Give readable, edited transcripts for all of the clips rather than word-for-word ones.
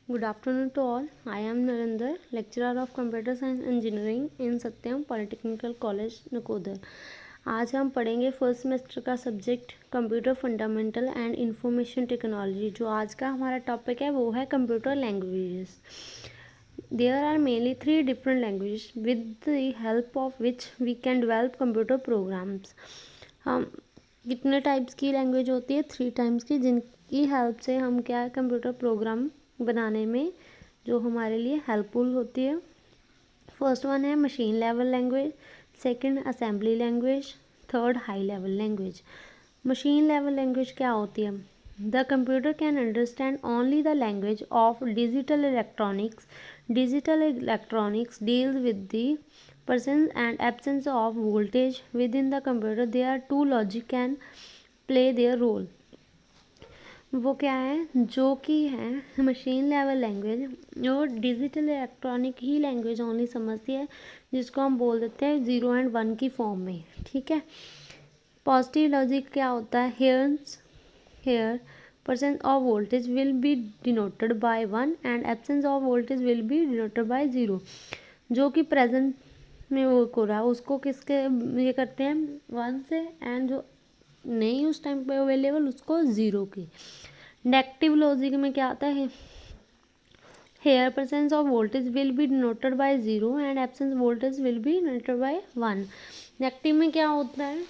Good afternoon to all. I am Narendra, lecturer of Computer Science Engineering in Satyam Polytechnical College, Nakodar. आज हम पढ़ेंगे first semester का subject computer fundamental and information technology. जो आज का हमारा topic है वो है computer languages. There are mainly 3 different languages with the help of which we can develop computer programs. हम कितने टाइप्स की लैंग्वेज होती है? 3 टाइप्स की, जिनकी हेल्प से हम क्या कंप्यूटर प्रोग्राम बनाने में जो हमारे लिए हेल्पफुल होती है। फर्स्ट वन है machine level language, second assembly language, third high level language. Machine level language क्या होती है? The computer can understand only the language of digital electronics. Digital electronics deals with the presence and absence of voltage within the computer. There are two logic can play their role. वो क्या है? जो कि है machine level language और digital electronic ही language only समझती है, जिसको हम बोल देते हैं 0 और 1 की फॉर्म में। ठीक है। पॉजिटिव लॉजिक क्या होता है? Here percent of voltage will be denoted by 1 and absence of voltage will be denoted by 0। जो कि प्रेजेंट में वर्क हो रहा है उसको किसके ये करते हैं? 1 से, एंड जो नहीं उस टाइम पे अवेलेबल उसको 0 की। नेगेटिव लॉजिक में क्या आता है? Here presence of voltage will be denoted by 0 and absence voltage will be denoted by 1। Negative में क्या होता है?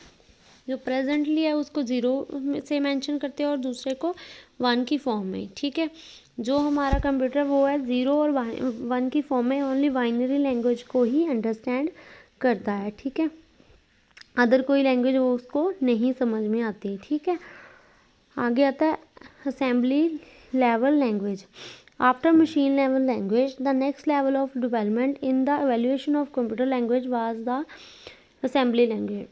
जो प्रेजेंटली है उसको 0 से मेंशन करते हैं और दूसरे को 1 की फॉर्म में। ठीक है। जो हमारा कंप्यूटर वो है 0 और 1 की फॉर्म में, ओनली बाइनरी लैंग्वेज को ही अंडरस्टैंड करता है। ठीक है। अदर कोई लैंग्वेज वो उसको नहीं समझ में आती। ठीक है। आगे आता है assembly level language. After machine level language the next level of development in the evaluation of computer language was the assembly language.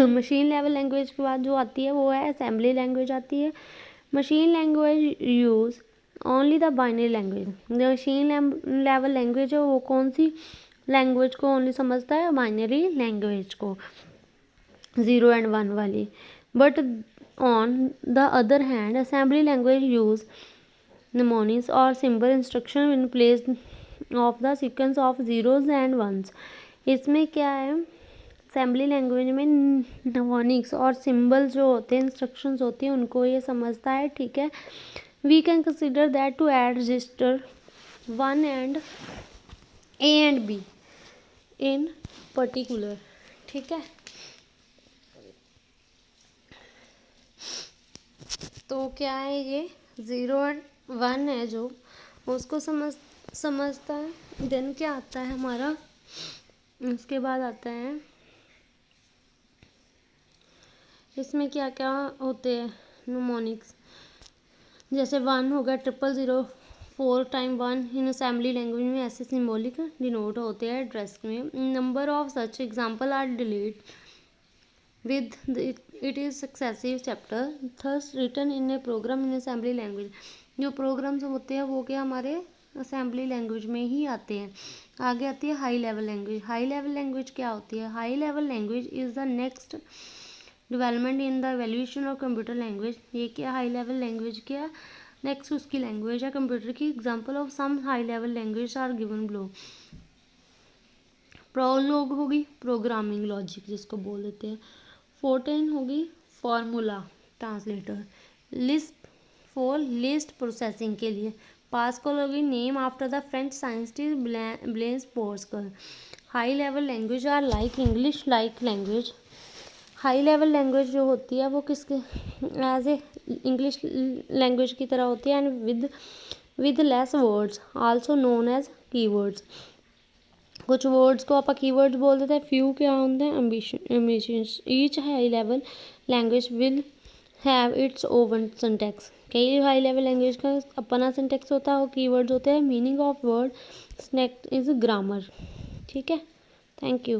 Machine level language के बाद जो आती है वो है असेंबली लैंग्वेज आती है। Machine language use only the binary language. जो मशीन लेवल लैंग्वेज है वो कौन सी लैंग्वेज को ओनली समझता है? बाइनरी लैंग्वेज को, 0 एंड 1 वाली। But on the other hand assembly language use mnemonics और symbol instruction in place of the sequence of zeros and ones. इसमें क्या है? असेंबली लैंग्वेज में mnemonics और सिंबल जो होते हैं, इंस्ट्रक्शंस होती हैं, उनको ये समझता है। ठीक है। We can consider that to add register 1 and A and B in particular. ठीक है। तो क्या है ये 0 एंड 1 है जो उसको समझता है। देन क्या आता है हमारा? उसके बाद आता है इसमें क्या क्या होते हैं न्यूमोनिक्स। जैसे 1 हो गया 000, 4 टाइम 1 इन असेंबली लैंग्वेज में ऐसे सिंबॉलिक डिनोट होते हैं एड्रेस में। Number of such example are delete with it is successive chapter thus written in a program in assembly language। जो प्रोग्राम्स होते हैं वो क्या हमारे असेंबली लैंग्वेज में ही आते हैं। आगे आती है high level language. High level language क्या होती है? High level language is the next development in the evolution of computer language. ये क्या हाई लेवल लैंग्वेज क्या नेक्स्ट उसकी लैंग्वेज है कंप्यूटर की। Example of some high level language are given below. Prolog होगी प्रोग्रामिंग लॉजिक जिसको बोल देते हैं। फोर्टेन होगी formula translator. Lisp for list processing के लिए। पास्कल होगी name after the French scientist Blaise Pascal. High level language are like English like language. High level language जो होती है वो किसके एज ए इंग्लिश लैंग्वेज की तरह होती है and with less words also known as keywords. कुछ वर्ड्स को आप कीवर्ड्स बोल देते हैं, फ्यू क्या होते हैं? Ambitions. Each high level language will have it's oven syntax. कई हाई लेवल लैंग्वेज का अपना सिंटैक्स होता है और कीवर्ड्स होते हैं। Meaning of word syntax is grammar. ठीक है। Thank you.